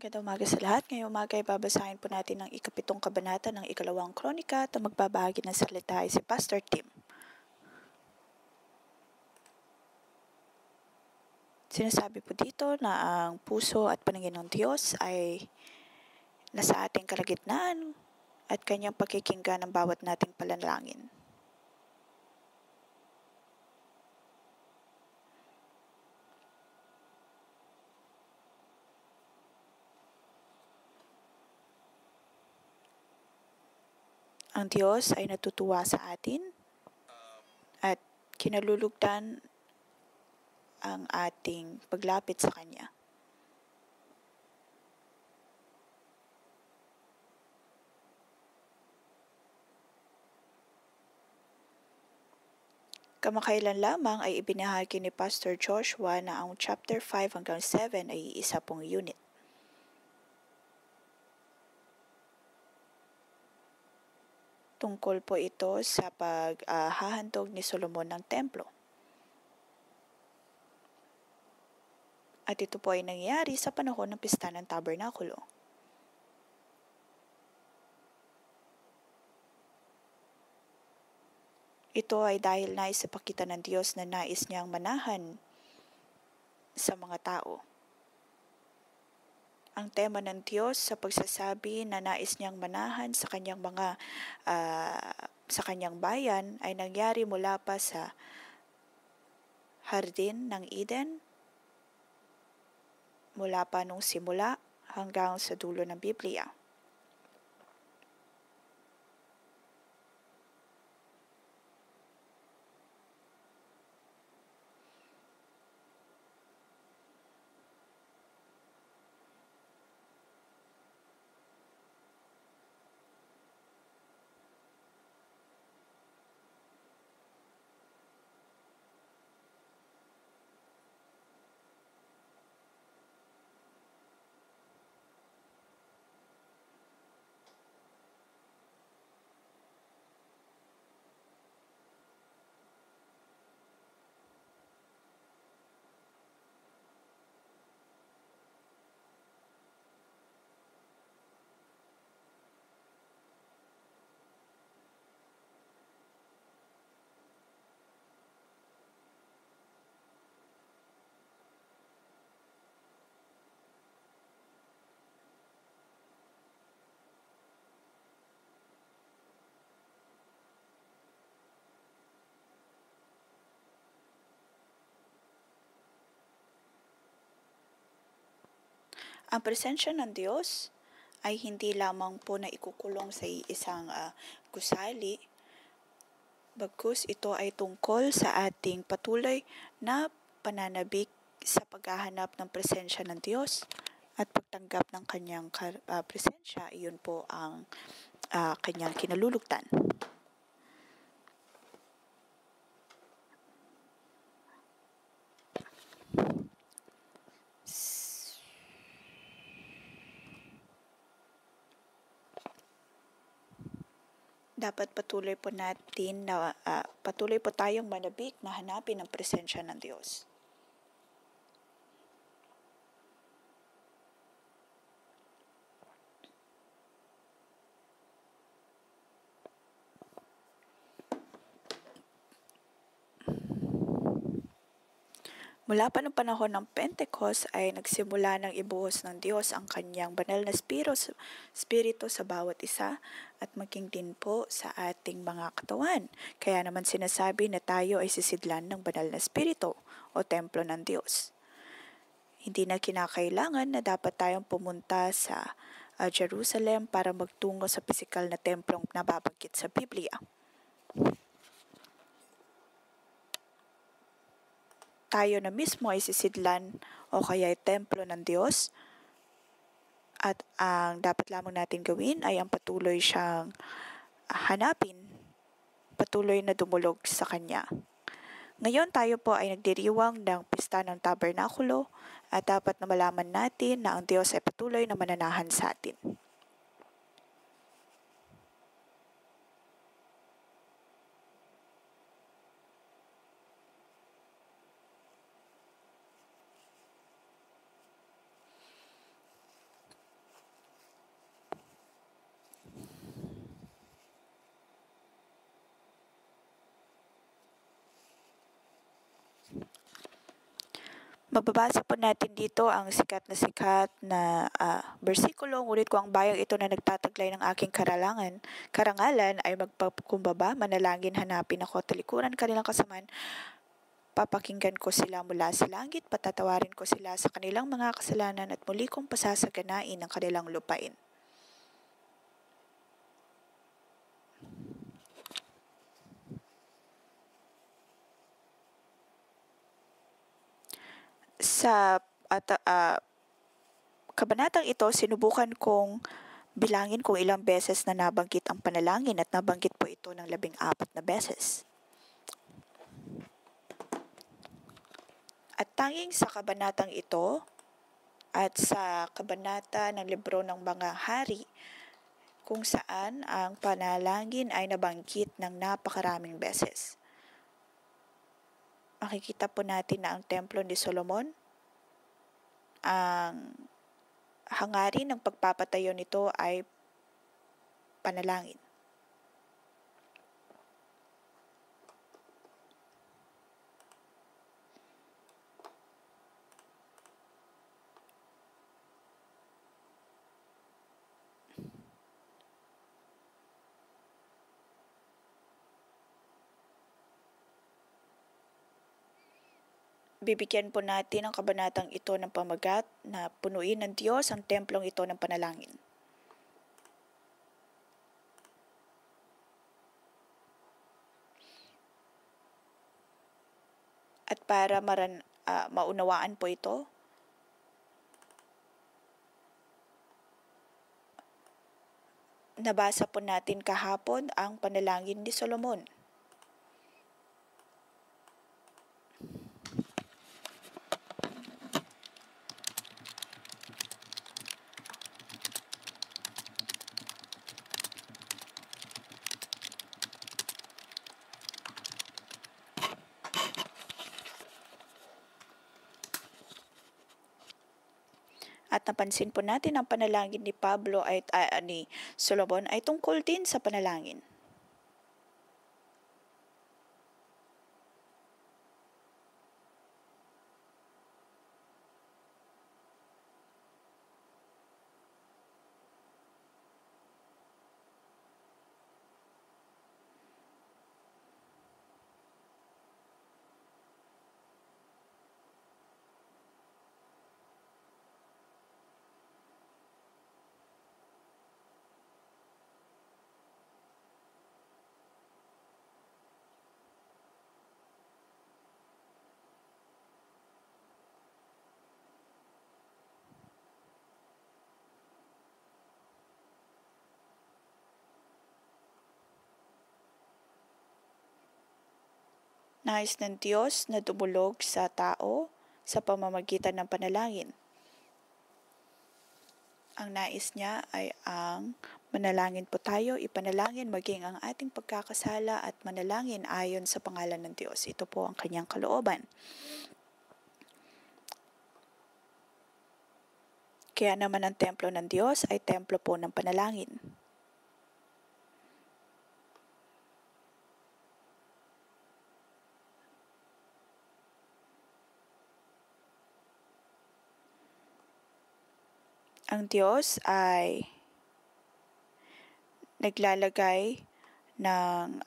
Magandang umaga sa lahat. Ngayong umaga ay babasahin po natin ang ikapitong kabanata ng ikalawang kronika at ang magbabahagi ng salita ay si Pastor Tim. Sinasabi po dito na ang puso at paningin ng Diyos ay nasa ating kalagitnaan at kanyang pakikinggan ng bawat nating panalangin. Ang Diyos ay natutuwa sa atin at kinalulugdan ang ating paglapit sa Kanya. Kamakailan lamang ay ibinahagi ni Pastor Joshua na ang chapter 5 hanggang 7 ay isa pong unit. Tungkol po ito sa paghahandog ni Solomon ng templo. At ito po ay nangyari sa panahon ng Pista ng Tabernakulo. Ito ay dahil nais ipakita ng Diyos na nais niyang manahan sa mga tao. Ang tema ng Diyos sa pagsasabi na nais niyang manahan sa kanyang sa kanyang bayan ay nangyari mula pa sa Hardin ng Eden, mula pa nung simula hanggang sa dulo ng Biblia. Ang presensya ng Diyos ay hindi lamang po na ikukulong sa isang gusali, bagkus ito ay tungkol sa ating patuloy na pananabik sa paghahanap ng presensya ng Diyos at pagtanggap ng kanyang presensya. Iyon po ang kanyang kinalulugdan. Dapat patuloy po tayong manabik na hanapin ang presensya ng Diyos. Mula pa noong panahon ng Pentecost ay nagsimula ng ibuhos ng Diyos ang kanyang banal na spirito sa bawat isa at maging din po sa ating mga katawan. Kaya naman sinasabi na tayo ay sisidlan ng banal na spirito o templo ng Diyos. Hindi na kinakailangan na dapat tayong pumunta sa Jerusalem para magtungo sa pisikal na templong nababanggit sa Biblia. Tayo na mismo ay sisidlan o kaya ay templo ng Diyos at ang dapat lamang natin gawin ay ang patuloy siyang hanapin, patuloy na dumulog sa Kanya. Ngayon tayo po ay nagdiriwang ng Pista ng Tabernakulo at dapat na malaman natin na ang Diyos ay patuloy na mananahan sa atin. Mababasa po natin dito ang sikat na bersikulo, ngunit kung ang bayang ito na nagtataglay ng aking karangalan ay magpakumbaba, manalangin, hanapin ako, talikuran kanilang kasamaan, papakinggan ko sila mula sa langit, patatawarin ko sila sa kanilang mga kasalanan at muli kong pasasaganain ang kanilang lupain. Sa kabanatang ito, sinubukan kong bilangin kung ilang beses na nabanggit ang panalangin at nabanggit po ito ng 14 na beses. At tanging sa kabanatang ito at sa kabanata ng libro ng mga hari, kung saan ang panalangin ay nabanggit ng napakaraming beses. Makikita po natin na ang templo ni Solomon, ang hangarin ng pagpapatayo nito ay panalangin. Bibigyan po natin ang kabanatang ito ng pamagat na punuin ng Diyos ang templong ito ng panalangin. At para maunawaan po ito, nabasa po natin kahapon ang panalangin ni Solomon. At napansin po natin ang panalangin ni ni Solomon ay tungkol din sa panalangin. Nais ng Diyos na dumulog sa tao sa pamamagitan ng panalangin. Ang nais niya ay ang manalangin po tayo, ipanalangin maging ang ating pagkakasala at manalangin ayon sa pangalan ng Diyos. Ito po ang kanyang kalooban. Kaya naman ang templo ng Diyos ay templo po ng panalangin. Ang Diyos ay naglalagay ng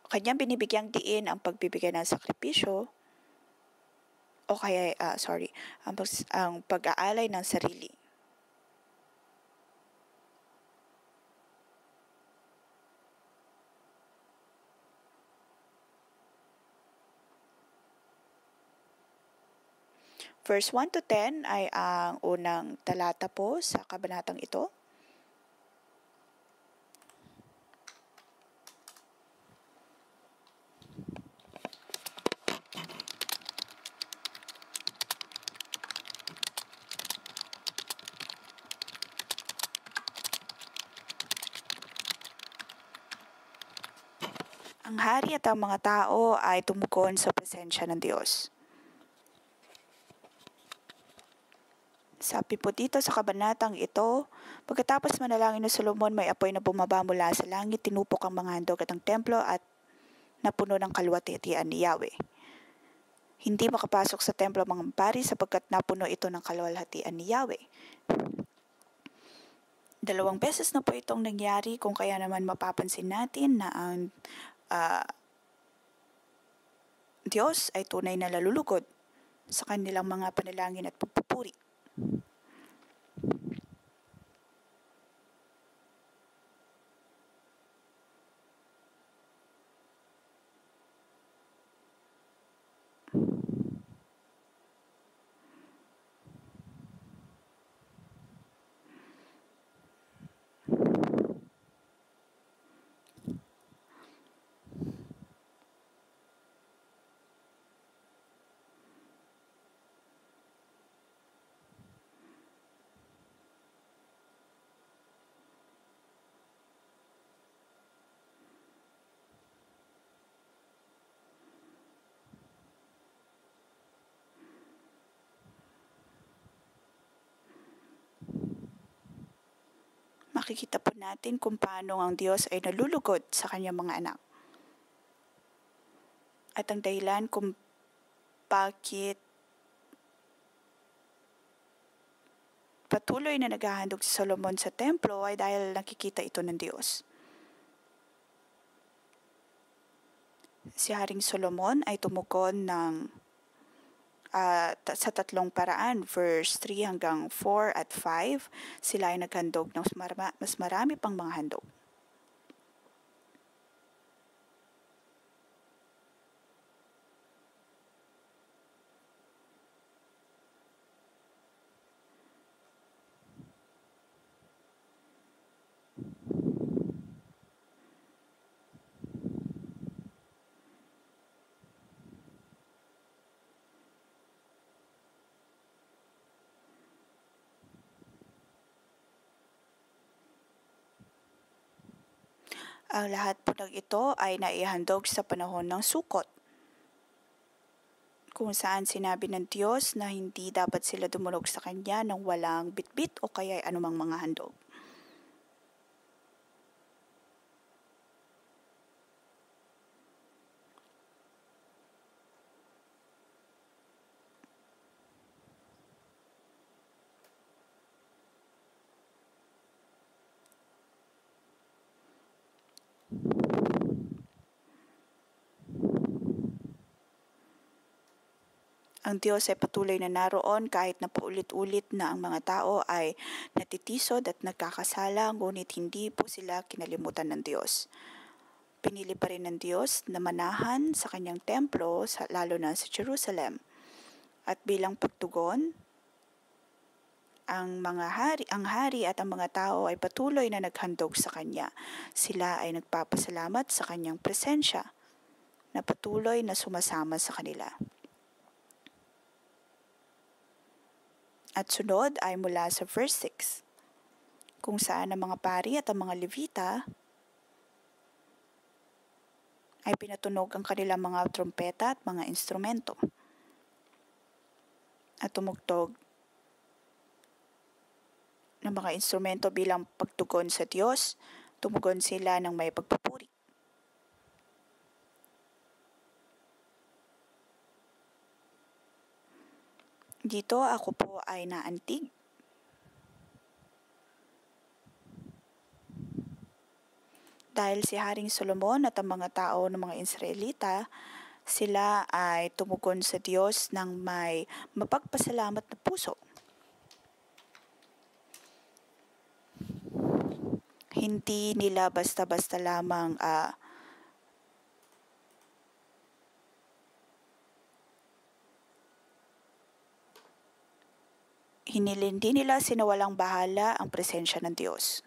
kanyang binibigyang diin ang pagbibigay ng sakripisyo o kaya, ang pag-aalay ng sarili. Verse 1 to 10 ay ang unang talata po sa kabanatang ito. Ang hari at ang mga tao ay tumugon sa presensya ng Diyos. Sabi po dito sa kabanatang ito, pagkatapos manalangin ni Solomon, may apoy na bumaba mula sa langit, tinupok ang mga handog at ang templo at napuno ng kalwatitian ni Yahweh. Hindi makapasok sa templo ang mga pari sapagkat napuno ito ng kaluwalhatian ni Yahweh. 2 beses na po itong nangyari, kung kaya naman mapapansin natin na ang Diyos ay tunay na nalulugod sa kanilang mga panalangin at pagpupuri. Makikita po natin kung paano ang Diyos ay nalulugod sa kanyang mga anak. At ang dahilan kung bakit patuloy na naghahandog si Solomon sa templo ay dahil nakikita ito ng Diyos. Si Haring Solomon ay tumugon sa 3 paraan, verse 3 hanggang 4 at 5, sila ay naghandog ng mas marami pang mga handog. Ang lahat po ng ito ay naihandog sa panahon ng Sukot, kung saan sinabi ng Diyos na hindi dapat sila dumulog sa Kanya ng walang bitbit o kaya anumang mga handog. Ang Diyos ay patuloy na naroon kahit na paulit-ulit na ang mga tao ay natitisod at nagkakasala, ngunit hindi po sila kinalimutan ng Diyos. Pinili pa rin ng Diyos na manahan sa kanyang templo, lalo na sa Jerusalem. At bilang pagtugon, ang hari at ang mga tao ay patuloy na naghandog sa kanya. Sila ay nagpapasalamat sa kanyang presensya na patuloy na sumasama sa kanila. At sunod ay mula sa verse 6, kung saan ang mga pari at ang mga Levita ay pinatunog ang kanilang mga trompeta at mga instrumento. At tumugtog ng mga instrumento bilang pagtugon sa Diyos, tumugon sila ng may pagpupuri. Dito ako po ay naantig. Dahil si Haring Solomon at ang mga tao ng mga Israelita, sila ay tumugon sa Diyos ng may mapagpasalamat na puso. Hindi nila basta-basta lamang hindi nila sinawalang bahala ang presensya ng Diyos.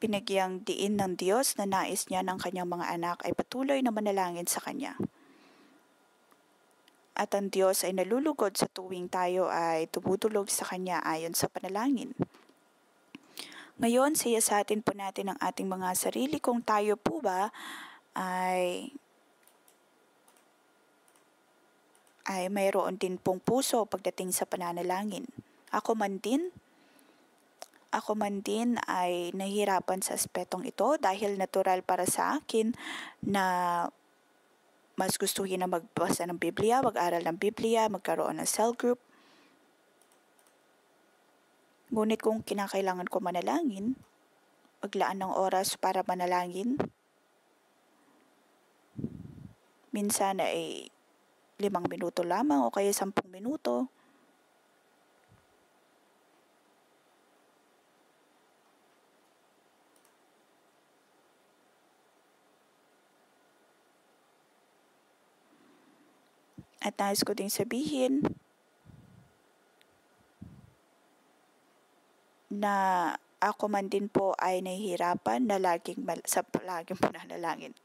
Pinagyang diin ng Diyos na nais niya ng kanyang mga anak ay patuloy na manalangin sa Kanya. At ang Diyos ay nalulugod sa tuwing tayo ay tumutulog sa Kanya ayon sa panalangin. Ngayon, siyasatin po natin ang ating mga sarili kung tayo po ba ay mayroon din pong puso pagdating sa pananalangin. Ako man din ay nahihirapan sa aspetong ito dahil natural para sa akin na mas gustuhin na magbasa ng Biblia, mag-aral ng Biblia, magkaroon ng cell group. Ngunit kung kinakailangan ko manalangin, maglaan ng oras para manalangin, minsan ay 5 minuto lamang o kaya 10 minuto. At nais ko ding sabihin na ako man din po ay nahihirapan na laging pananalangin.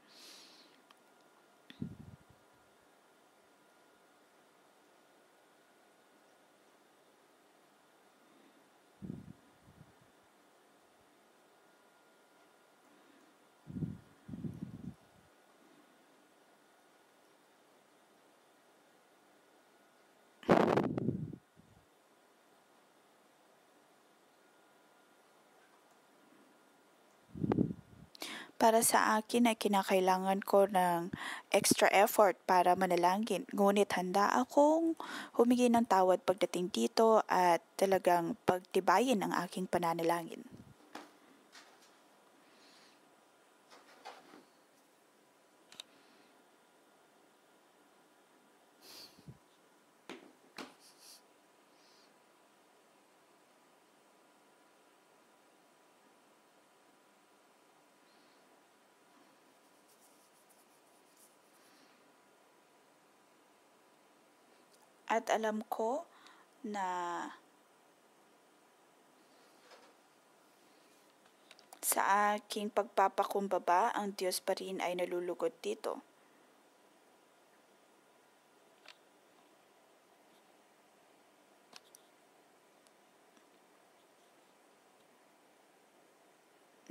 Para sa akin ay kinakailangan ko ng extra effort para manalangin. Ngunit handa akong humingi ng tawad pagdating dito at talagang pagtibayin ang aking pananalangin. At alam ko na sa aking pagpapakumbaba, ang Diyos pa rin ay nalulugod dito.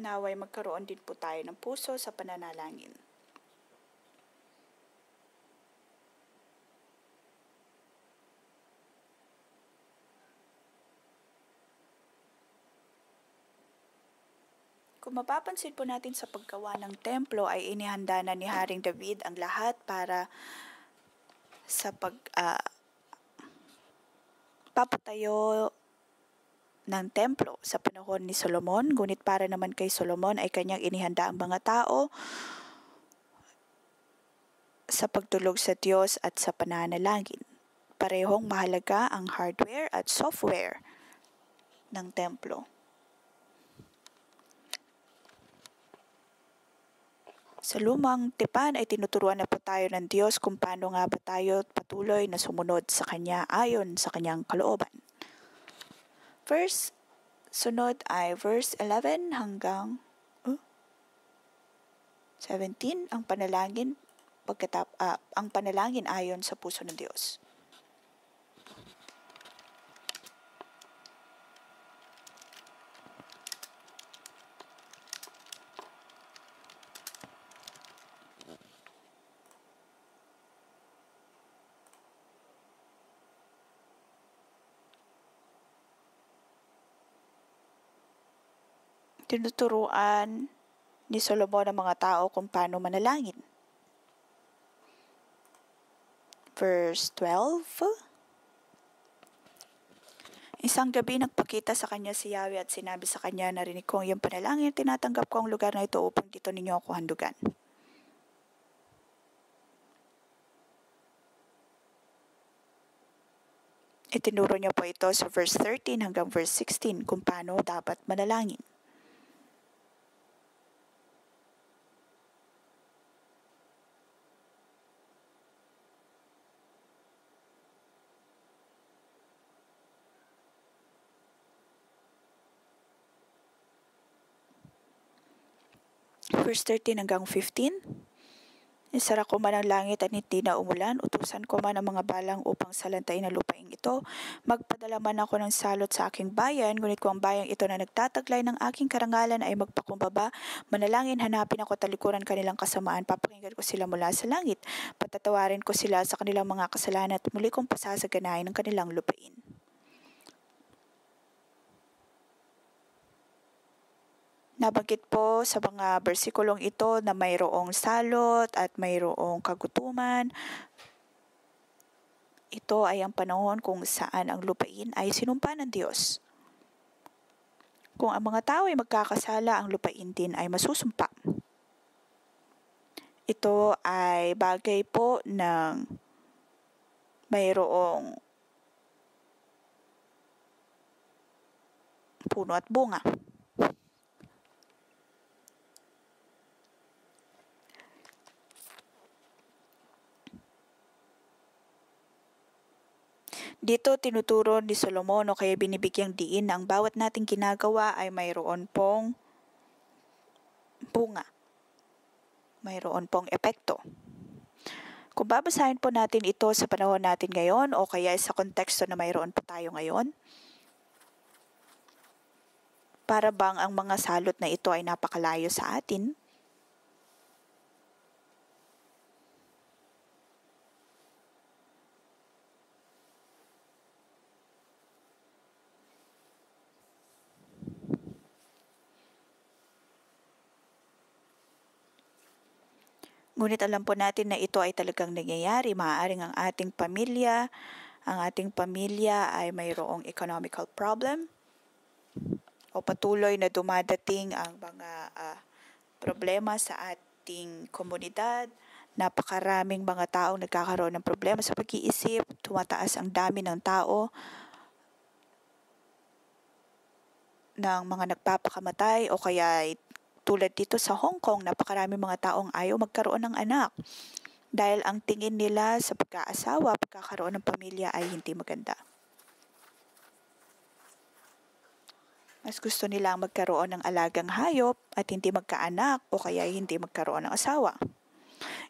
Naway magkaroon din po tayo ng puso sa pananalangin. Kung mapapansin po natin sa paggawa ng templo ay inihanda na ni Haring David ang lahat para sa papatayo ng templo sa panahon ni Solomon. Ngunit para naman kay Solomon ay kanyang inihanda ang mga tao sa pagtulog sa Diyos at sa pananalangin. Parehong mahalaga ang hardware at software ng templo. Sa lumang tipan ay tinuturuan na po tayo ng Diyos kung paano nga ba tayo patuloy na sumunod sa Kanya ayon sa Kanyang kalooban. Sunod ay verse 11 hanggang 17, ang panalangin ayon sa puso ng Diyos. Tinuturuan ni Solomon ang mga tao kung paano manalangin. Verse 12. Isang gabi nagpakita sa kanya si Yahweh at sinabi sa kanya, narinig ko ang iyong panalangin, tinatanggap ko ang lugar na ito upang dito ninyo ako handugan. Itinuro niya po ito sa verse 13 hanggang verse 16 kung paano dapat manalangin. Verse 13 hanggang 15. Isara ko man ang langit at hindi na umulan, utusan ko man ang mga balang upang salantain ang lupaing ito. Magpadala man ako ng salot sa aking bayan, ngunit kung ang bayang ito na nagtataglay ng aking karangalan ay magpakumbaba, manalangin, hanapin ako, talikuran kanilang kasamaan, papakinggan ko sila mula sa langit, patatawarin ko sila sa kanilang mga kasalanan at muli kong pasasaganahin ang kanilang lupain. Nabanggit po sa mga bersikulong ito na mayroong salot at mayroong kagutuman. Ito ay ang panahon kung saan ang lupain ay sinumpa ng Diyos. Kung ang mga tao ay magkakasala, ang lupain din ay masusumpa. Ito ay bagay po ng mayroong puno at bunga. Dito tinuturo ni Solomon o kaya binibigyang diin na ang bawat nating ginagawa ay mayroon pong bunga. Mayroon pong epekto. Kung babasahin po natin ito sa panahon natin ngayon o kaya sa konteksto na mayroon po tayo ngayon, para bang ang mga salot na ito ay napakalayo sa atin? Ngunit alam po natin na ito ay talagang nangyayari. Maaaring ang ating pamilya ay mayroong economical problem o patuloy na dumadating ang mga problema sa ating komunidad. Napakaraming mga taong nagkakaroon ng problema sa pag-iisip, tumataas ang dami ng tao ng mga nagpapakamatay o kaya tulad dito sa Hong Kong, napakarami mga taong ayaw magkaroon ng anak dahil ang tingin nila sa pagkaasawa, pagkakaroon ng pamilya ay hindi maganda. Mas gusto nila magkaroon ng alagang hayop at hindi magkaanak o kaya hindi magkaroon ng asawa.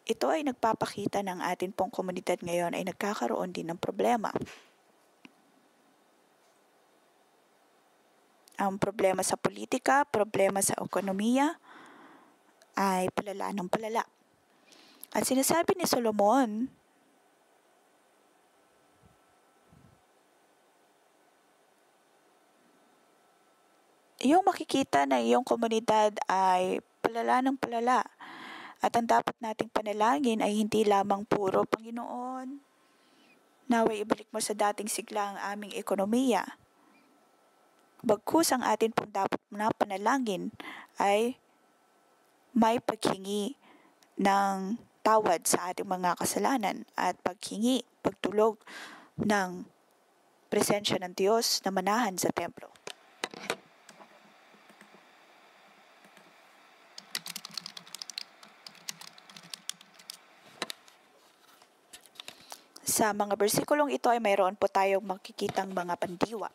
Ito ay nagpapakita ng atin pong komunidad ngayon ay nagkakaroon din ng problema. Ang problema sa politika, problema sa ekonomiya ay palala ng palala. At sinasabi ni Solomon, iyong makikita na iyong komunidad ay palala ng palala. At ang dapat nating panalangin ay hindi lamang puro, Panginoon, naway ibalik mo sa dating sigla ang aming ekonomiya. Bagkus ang atin pong dapat na panalangin ay may paghingi ng tawad sa ating mga kasalanan at pagtulog ng presensya ng Diyos na manahan sa templo. Sa mga bersikulong ito ay mayroon po tayong makikitang mga pandiwa.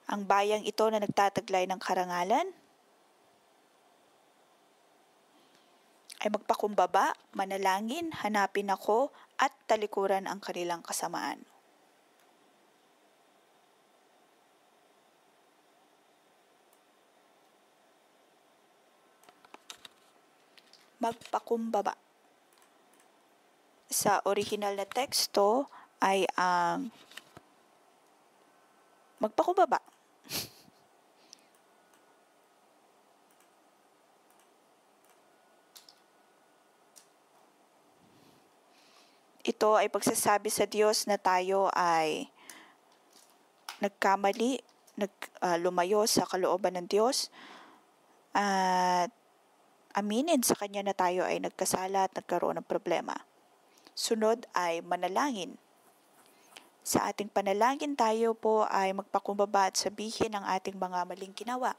Ang bayang ito na nagtataglay ng karangalan ay magpakumbaba, manalangin, hanapin ako at talikuran ang kanilang kasamaan. Magpakumbaba. Sa original na teksto ay ang magpakumbaba. Ito ay pagsasabi sa Diyos na tayo ay nagkamali, lumayo sa kalooban ng Diyos at aminin sa Kanya na tayo ay nagkasala at nagkaroon ng problema. Sunod ay manalangin. Sa ating panalangin tayo po ay magpakumbaba at sabihin ang ating mga maling ginawa.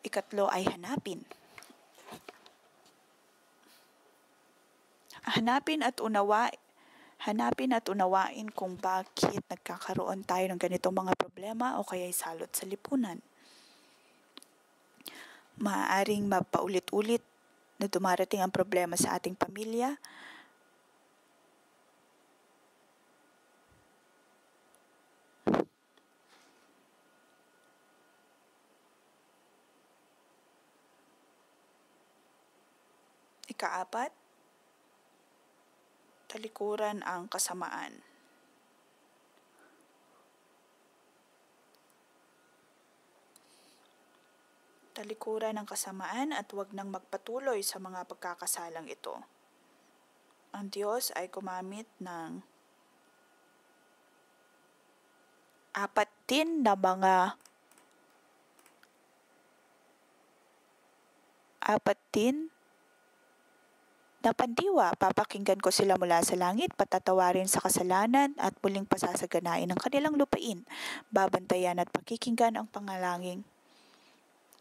Ikatlo ay hanapin. Hanapin at unawain kung bakit nagkakaroon tayo ng ganitong mga problema o kaya salot sa lipunan. Maaaring mapaulit-ulit na dumarating ang problema sa ating pamilya. Ikaapat, talikuran ang kasamaan. Talikuran ang kasamaan at huwag nang magpatuloy sa mga pagkakasalang ito. Ang Diyos ay gumamit ng apat din na pandiwa. Papakinggan ko sila mula sa langit, patatawarin sa kasalanan at muling pasasaganain ang kanilang lupain. Babantayan at pakikinggan ang pangalangin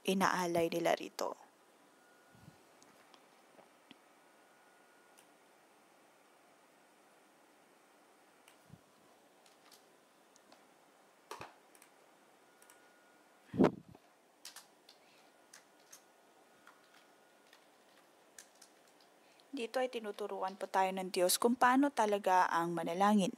inaalay nila rito. Dito ay tinuturuan po tayo ng Diyos kung paano talaga ang manalangin.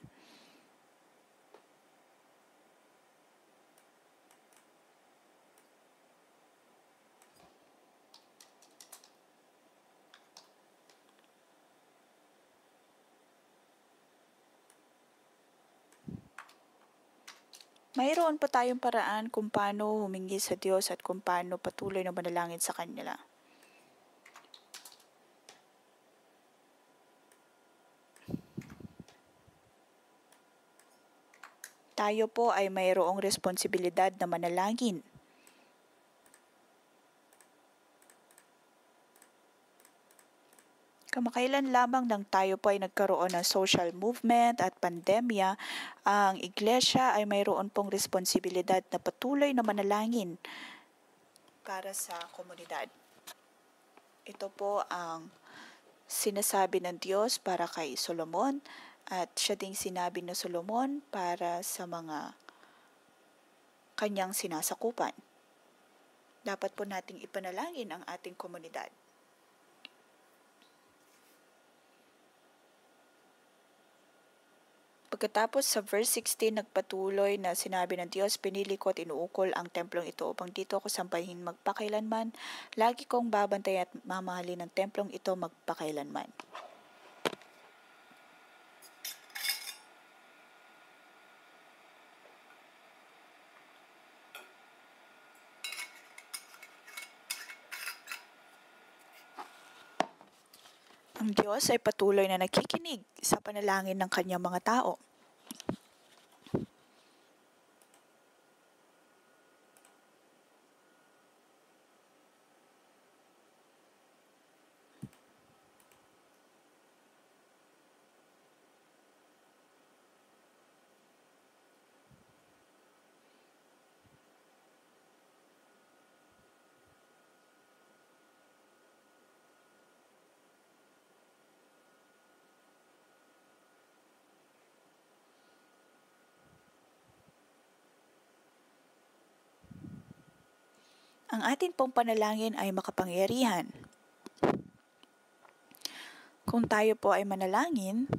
Mayroon po tayong paraan kung paano humingi sa Diyos at kung paano patuloy na manalangin sa Kanya. Tayo po ay mayroong responsibilidad na manalangin. Kamakailan lamang nang tayo po ay nagkaroon ng social movement at pandemya, ang iglesia ay mayroon pong responsibilidad na patuloy na manalangin para sa komunidad. Ito po ang sinasabi ng Diyos para kay Solomon at siya ding sinabi ng Solomon para sa mga kanyang sinasakupan. Dapat po nating ipanalangin ang ating komunidad. Pagkatapos sa verse 16, nagpatuloy na sinabi ng Diyos, pinili ko at inuukol ang templong ito upang dito ako sambahin magpakailanman. Lagi kong babantay at mamahalin ang templong ito magpakailanman. Ang Diyos ay patuloy na nakikinig sa panalangin ng kanyang mga tao. Ang ating pong panalangin ay makapangyarihan. Kung tayo po ay manalangin,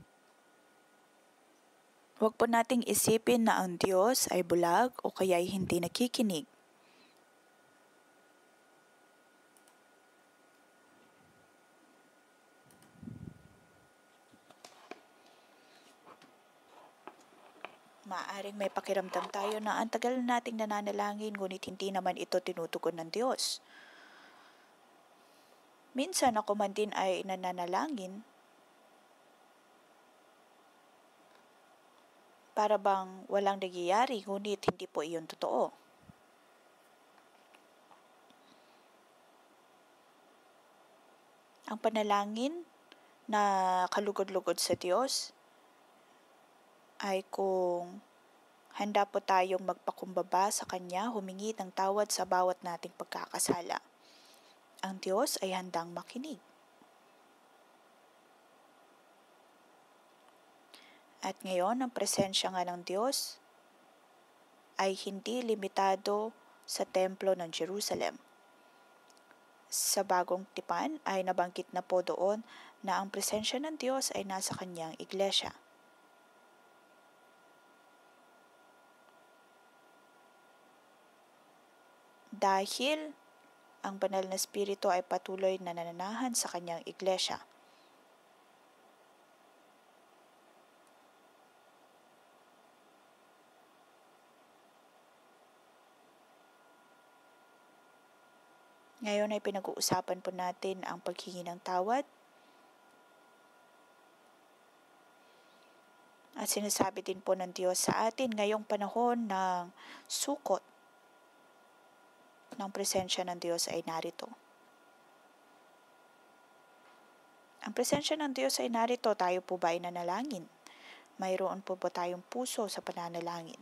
huwag po nating isipin na ang Diyos ay bulag o kaya ay hindi nakikinig. Maaaring may pakiramdam tayo na ang tagal nating nananalangin ngunit hindi naman ito tinutugon ng Diyos. Minsan ako man din ay nananalangin para bang walang nangyayari ngunit hindi po iyon totoo. Ang panalangin na kalugod-lugod sa Diyos ay kung handa po tayong magpakumbaba sa Kanya, humingi ng tawad sa bawat nating pagkakasala. Ang Diyos ay handang makinig. At ngayon, ang presensya nga ng Diyos ay hindi limitado sa templo ng Jerusalem. Sa bagong tipan ay nabanggit na po doon na ang presensya ng Diyos ay nasa kanyang iglesia. Dahil ang banal na Espiritu ay patuloy na nananahan sa kanyang iglesia. Ngayon ay pinag-uusapan po natin ang paghingi ng tawad. At sinasabi din po ng Diyos sa atin ngayong panahon ng sukot ng presensya ng Diyos ay narito. Ang presensya ng Diyos ay narito, tayo po ba ay nanalangin? Mayroon po ba tayong puso sa pananalangin?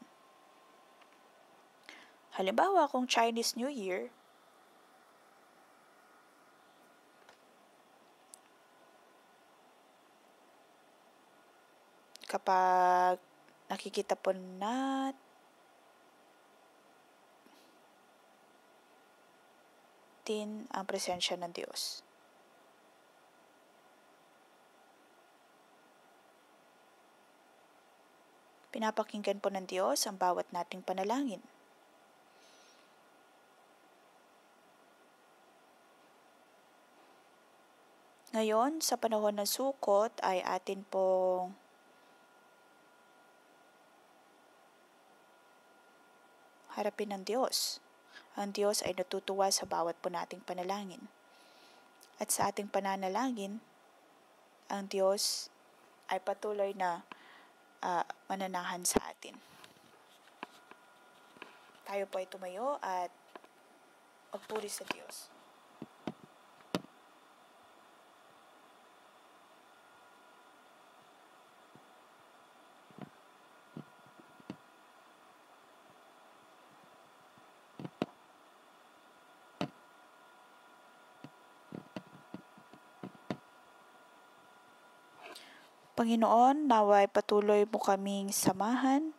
Halimbawa, kung Chinese New Year, kapag nakikita po natin ang presensya ng Diyos. Pinapakinggan po ng Diyos ang bawat nating panalangin. Ngayon, sa panahon ng sukot ay atin pong harapin ng Diyos. Ang Diyos ay natutuwa sa bawat po nating panalangin. At sa ating pananalangin, ang Diyos ay patuloy na mananahan sa atin. Tayo po ay tumayo at magpuri sa Diyos. Panginoon, naway patuloy mo kaming samahan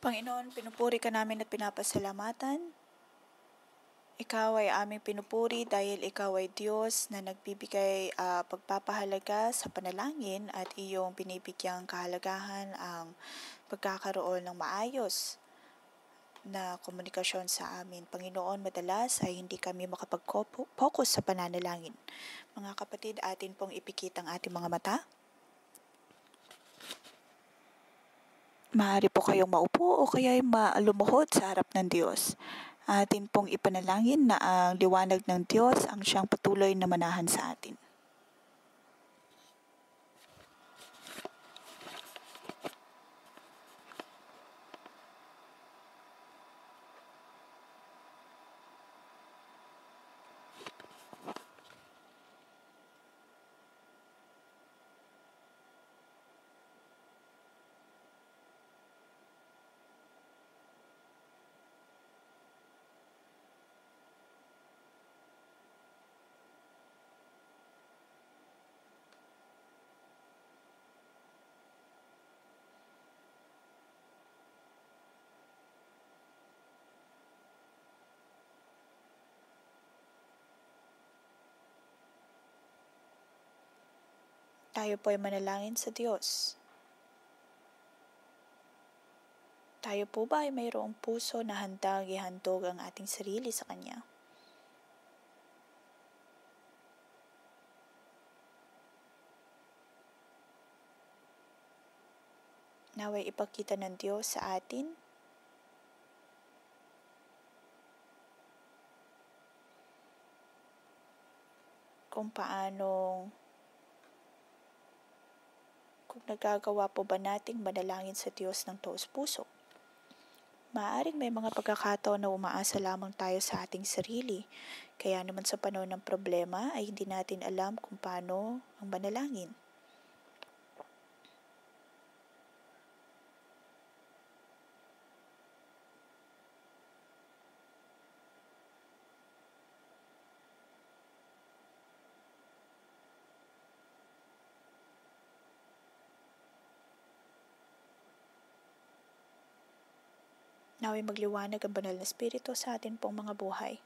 Panginoon, pinupuri ka namin at pinapasalamatan. Ikaw ay aming pinupuri dahil ikaw ay Diyos na nagbibigay pagpapahalaga sa panalangin at iyong binibigyang kahalagahan ang pagkakaroon ng maayos na komunikasyon sa amin. Panginoon, madalas ay hindi kami makapag-focus sa pananalangin. Mga kapatid, atin pong ipikit ang ating mga mata. Maaari po kayong maupo o kaya'y lumuhod sa harap ng Diyos. Atin pong ipanalangin na ang liwanag ng Diyos ang siyang patuloy na manahan sa atin. Tayo po ay manalangin sa Diyos. Tayo po ba ay mayroong puso na handang ihandog ang ating sarili sa Kanya? Naway ipakita ng Diyos sa atin kung nagagawa po ba nating manalangin sa Diyos ng taos puso. Maaaring may mga pagkakataon na umaasa lamang tayo sa ating sarili, kaya naman sa panahon ng problema ay hindi natin alam kung paano ang manalangin. Naway magliwanag ang banal na Espiritu sa atin pong mga buhay.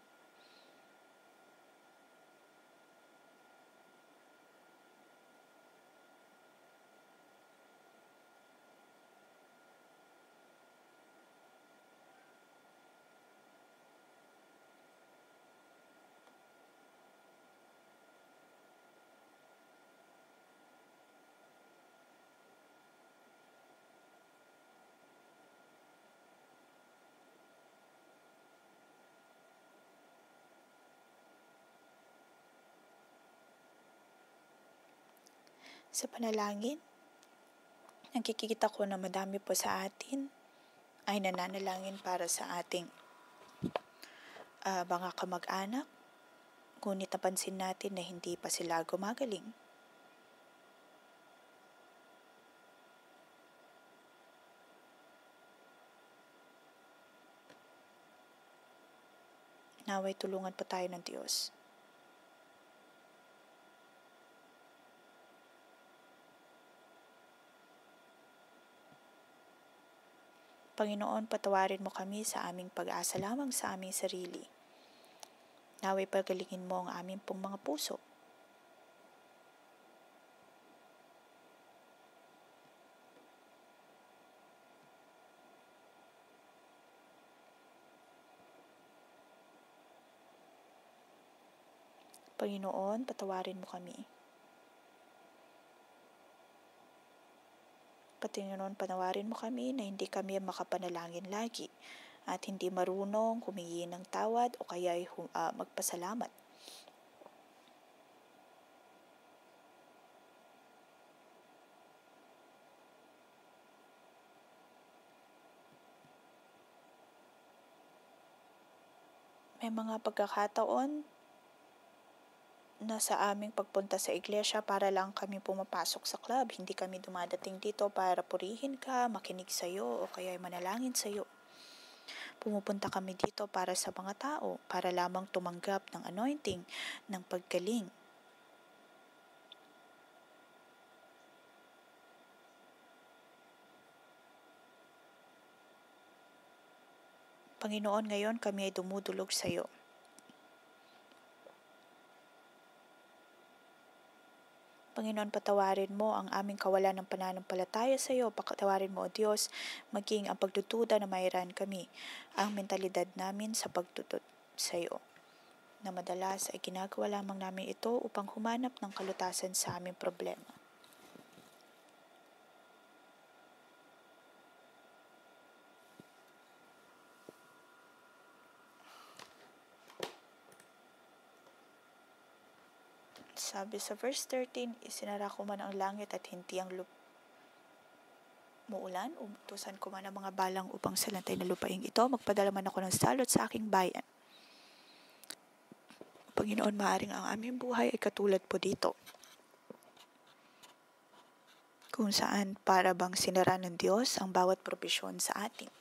Sa panalangin, nakikita ko na madami po sa atin ay nananalangin para sa ating mga kamag-anak, ngunit napansin natin na hindi pa sila gumagaling. Naway tulungan po tayo ng Diyos. Panginoon, patawarin mo kami sa aming pag-asa lamang sa aming sarili. Naway pagalingin mo ang aming pong mga puso. Panginoon, patawarin mo kami. Panginoon, panawarin mo kami na hindi kami makapanalangin lagi at hindi marunong humingi ng tawad o kaya magpasalamat. May mga pagkakataon na sa aming pagpunta sa iglesia para lang kami pumapasok sa club. Hindi kami dumadating dito para purihin ka, makinig sa iyo o kaya manalangin sa iyo. Pumupunta kami dito para sa mga tao, para lamang tumanggap ng anointing, ng paggaling. Panginoon, ngayon kami ay dumudulog sa iyo. Panginoon, patawarin mo ang aming kawalan ng pananampalataya sa iyo. Patawarin mo, O Diyos, maging ang pagdududa na mayroon kami, ang mentalidad namin sa pagtutut sa iyo, na madalas ay ginagawa lamang namin ito upang humanap ng kalutasan sa aming problema. Sabi sa verse 13, isinara ko man ang langit at hindi ang muulan, umutusan ko man ang mga balang upang salantay na lupaing ito, magpadala man ako ng salot sa aking bayan. Panginoon, maaring ang aming buhay ay katulad po dito, kung saan para bang sinara ng Diyos ang bawat probisyon sa atin.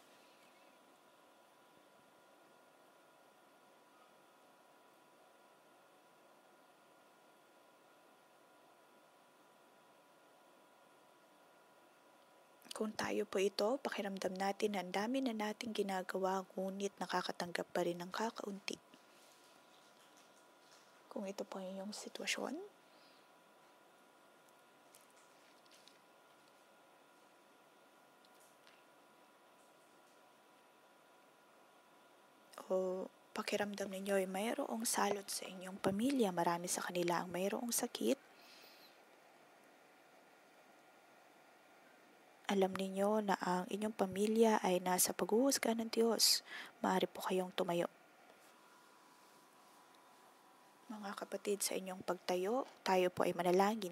Kung tayo po ito, pakiramdam natin na ang dami na nating ginagawa, ngunit nakakatanggap pa rin ng kakaunti. Kung ito po ang iyong sitwasyon, o pakiramdam ninyo ay mayroong salot sa inyong pamilya, marami sa kanila ang mayroong sakit, alam ninyo na ang inyong pamilya ay nasa paghuhusga ng Diyos, maaari po kayong tumayo. Mga kapatid, sa inyong pagtayo, tayo po ay manalangin.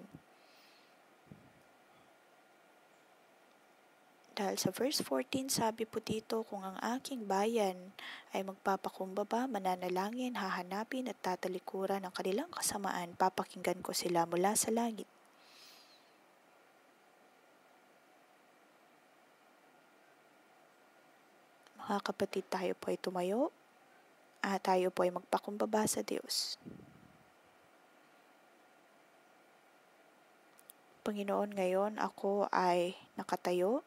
Dahil sa verse 14, sabi po dito, kung ang aking bayan ay magpapakumbaba, mananalangin, hahanapin at tatalikuran ng kanilang kasamaan, papakinggan ko sila mula sa langit. Mga kapatid, tayo po ay tumayo at tayo po ay magpakumbaba sa Diyos. Panginoon, ngayon ako ay nakatayo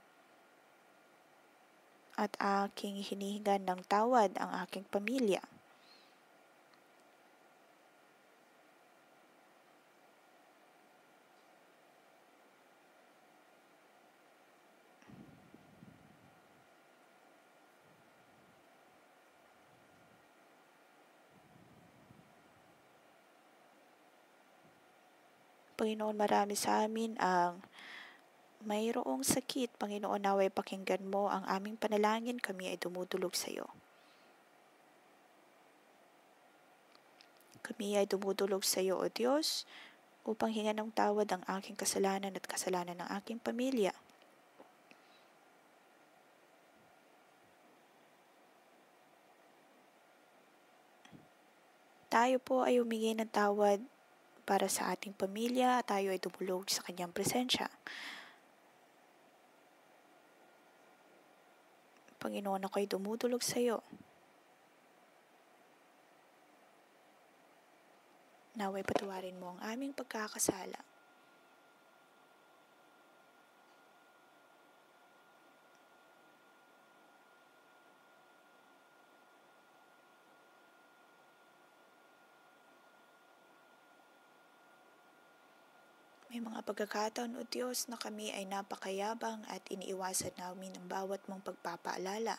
at aking hinihingan ng tawad ang aking pamilya. Panginoon, marami sa amin ang mayroong sakit. Panginoon, naway pakinggan mo ang aming panalangin, kami ay dumudulog sa iyo. Kami ay dumudulog sa iyo, O Diyos, upang hingan ng tawad ang aking kasalanan at kasalanan ng aking pamilya. Tayo po ay humingi ng tawad para sa ating pamilya at tayo ay dumulog sa kanyang presensya. Panginoon, ako ay dumudulog sa iyo. Naway patawarin mo ang aming pagkakasala. May mga pagkakataon, O Diyos, na kami ay napakayabang at iniiwasan namin ang bawat mong pagpapaalala.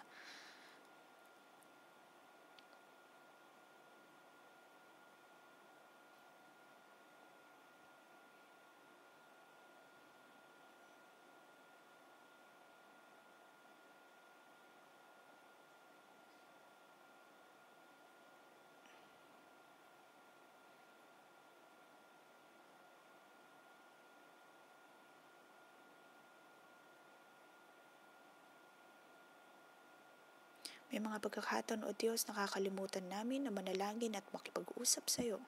May mga pagkakataon, O Diyos, nakakalimutan namin na manalangin at makipag-usap sa iyo.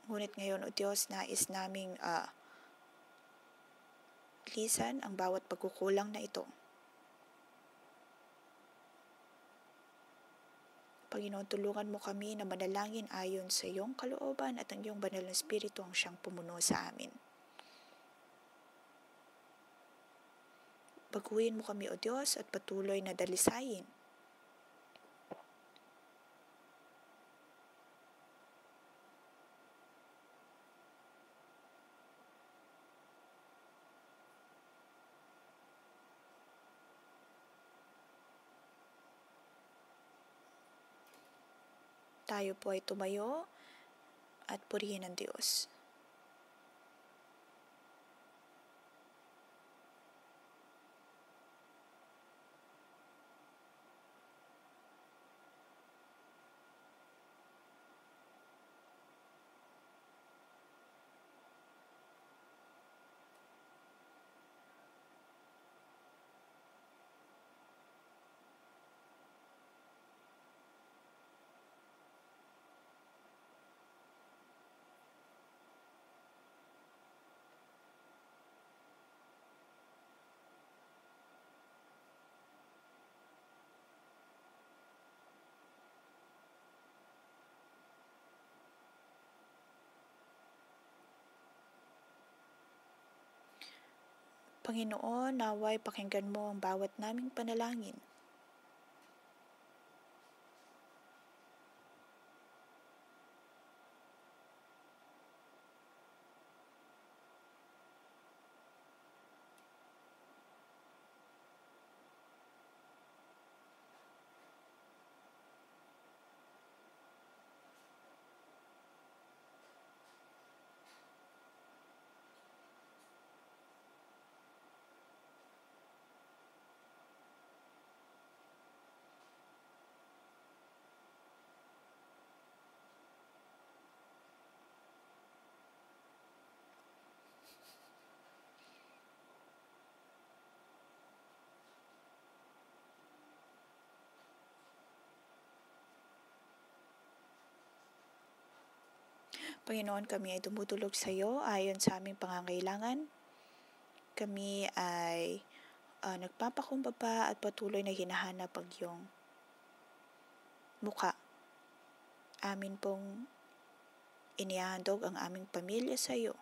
Ngunit ngayon, O Diyos, nais naming lisan ang bawat pagkukulang na ito. Panginoon, tulungan mo kami na manalangin ayon sa iyong kalooban at ang iyong banal na Espiritu ang siyang pumuno sa amin. Baguhin mo kami, O Diyos, at patuloy na dalisayin. Tayo po ay tumayo at purihin ang Diyos. Panginoon, naway pakinggan mo ang bawat naming panalangin. Panginoon, kami ay tumutulog sa iyo ayon sa aming pangangailangan. Kami ay nagpapakumbaba at patuloy na hinahanap ang iyong muka. Amin pong inihahandog ang aming pamilya sa iyo.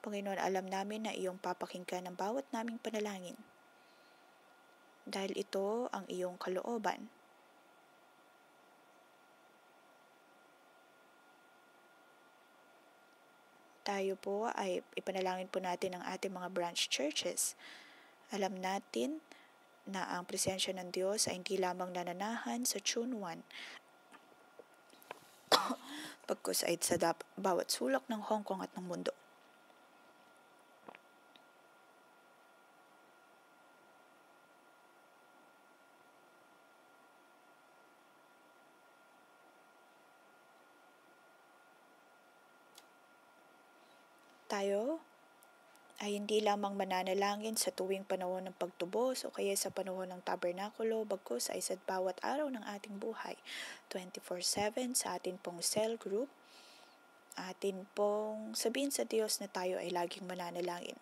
Panginoon, alam namin na iyong papakinggan ang bawat naming panalangin. Dahil ito ang iyong kalooban. Tayo po ay ipanalangin po natin ang ating mga branch churches. Alam natin na ang presensya ng Diyos ay hindi lamang nananahan sa June 1, pagkus ay sa bawat sulok ng Hong Kong at ng mundo. Tayo ay hindi lamang mananalangin sa tuwing panahon ng pagtubos o kaya sa panahon ng tabernakulo, bagkus ay sa bawat araw ng ating buhay, 24/7 sa atin pong cell group, atin pong sabihin sa Diyos na tayo ay laging mananalangin.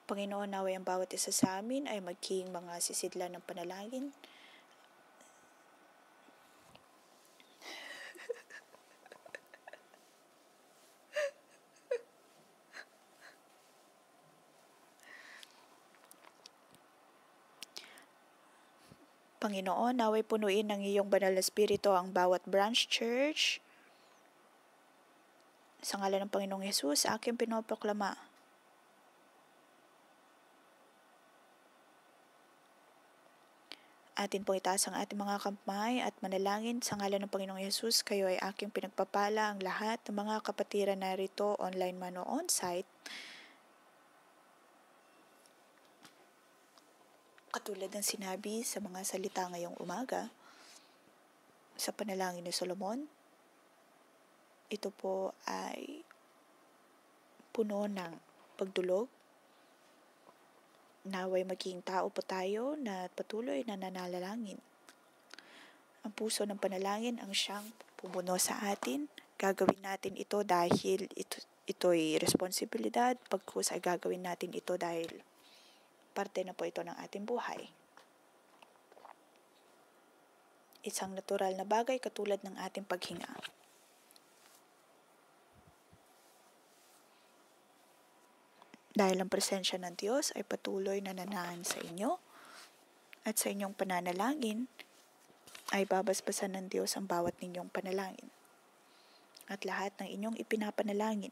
Panginoon, naway ang bawat isa sa amin ay maging mga sisidlan ng panalangin. Panginoon, naway punuin ng iyong banal na Espiritu ang bawat branch church. Sa ngalan ng Panginoong Hesus, aking pinoproklama. Atin pong itaas ang ating mga kamay at manalangin sa ngalan ng Panginoong Hesus. Kayo ay aking pinagpapala ang lahat ng mga kapatiran na rito online man o on-site. Katulad ng sinabi sa mga salita ngayong umaga, sa panalangin ni Solomon, ito po ay puno ng pagdulog. Naway maging tao po tayo na patuloy na nananalangin. Ang puso ng panalangin ang siyang pumuno sa atin. Gagawin natin ito dahil ito'y responsibilidad. Pagkus ay gagawin natin ito dahil parte na po ito ng ating buhay. Isang natural na bagay katulad ng ating paghinga. Dahil ang presensya ng Diyos ay patuloy na nananahan sa inyo at sa inyong pananalangin ay babasbasan ng Diyos ang bawat ninyong panalangin at lahat ng inyong ipinapanalangin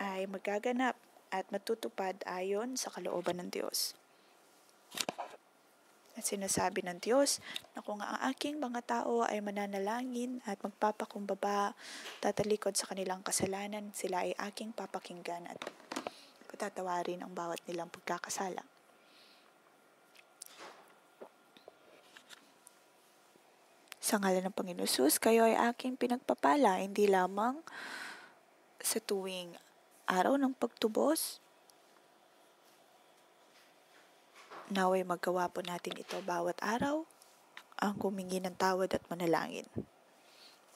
ay magaganap at matutupad ayon sa kalooban ng Diyos. At sinasabi ng Diyos na kung ang aking mga tao ay mananalangin at magpapakumbaba, tatalikod sa kanilang kasalanan, sila ay aking papakinggan at patatawarin ang bawat nilang pagkakasala. Sa ngalan ng Panginoon Hesus, kayo ay aking pinagpapala, hindi lamang sa tuwing araw ng pagtubos. Naway magawa po natin ito bawat araw, ang humingi ng tawad at manalangin.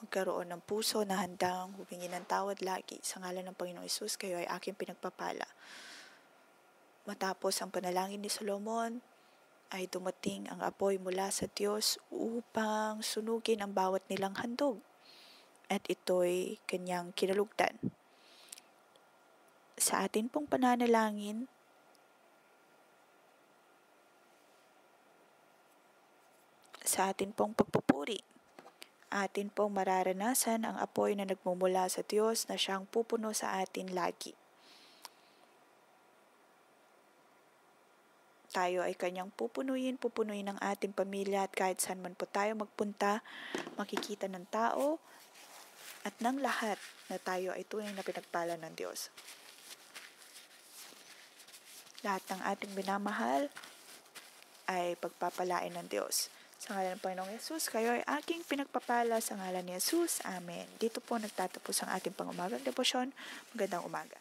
Magkaroon ng puso na handang humingi ng tawad lagi. Sa ngalan ng Panginoong Hesus, kayo ay aking pinagpapala. Matapos ang panalangin ni Solomon, ay dumating ang apoy mula sa Diyos upang sunugin ang bawat nilang handog. At ito'y kanyang kinalugdan. Sa atin pong pananalangin, sa atin pong pagpupuri, atin pong mararanasan ang apoy na nagmumula sa Diyos na siyang pupuno sa atin lagi. Tayo ay kanyang pupunuin ng ating pamilya at kahit saan man po tayo magpunta, makikita ng tao at ng lahat na tayo ay tunay na pinagpala ng Diyos. Lahat ng ating minamahal ay pagpapalain ng Diyos. Sa ngalan ng Panginoong Hesus, kayo ay aking pinagpapala sa ngalan ni Hesus. Amen. Dito po nagtatapos ang ating pangumagang debosyon. Magandang umaga.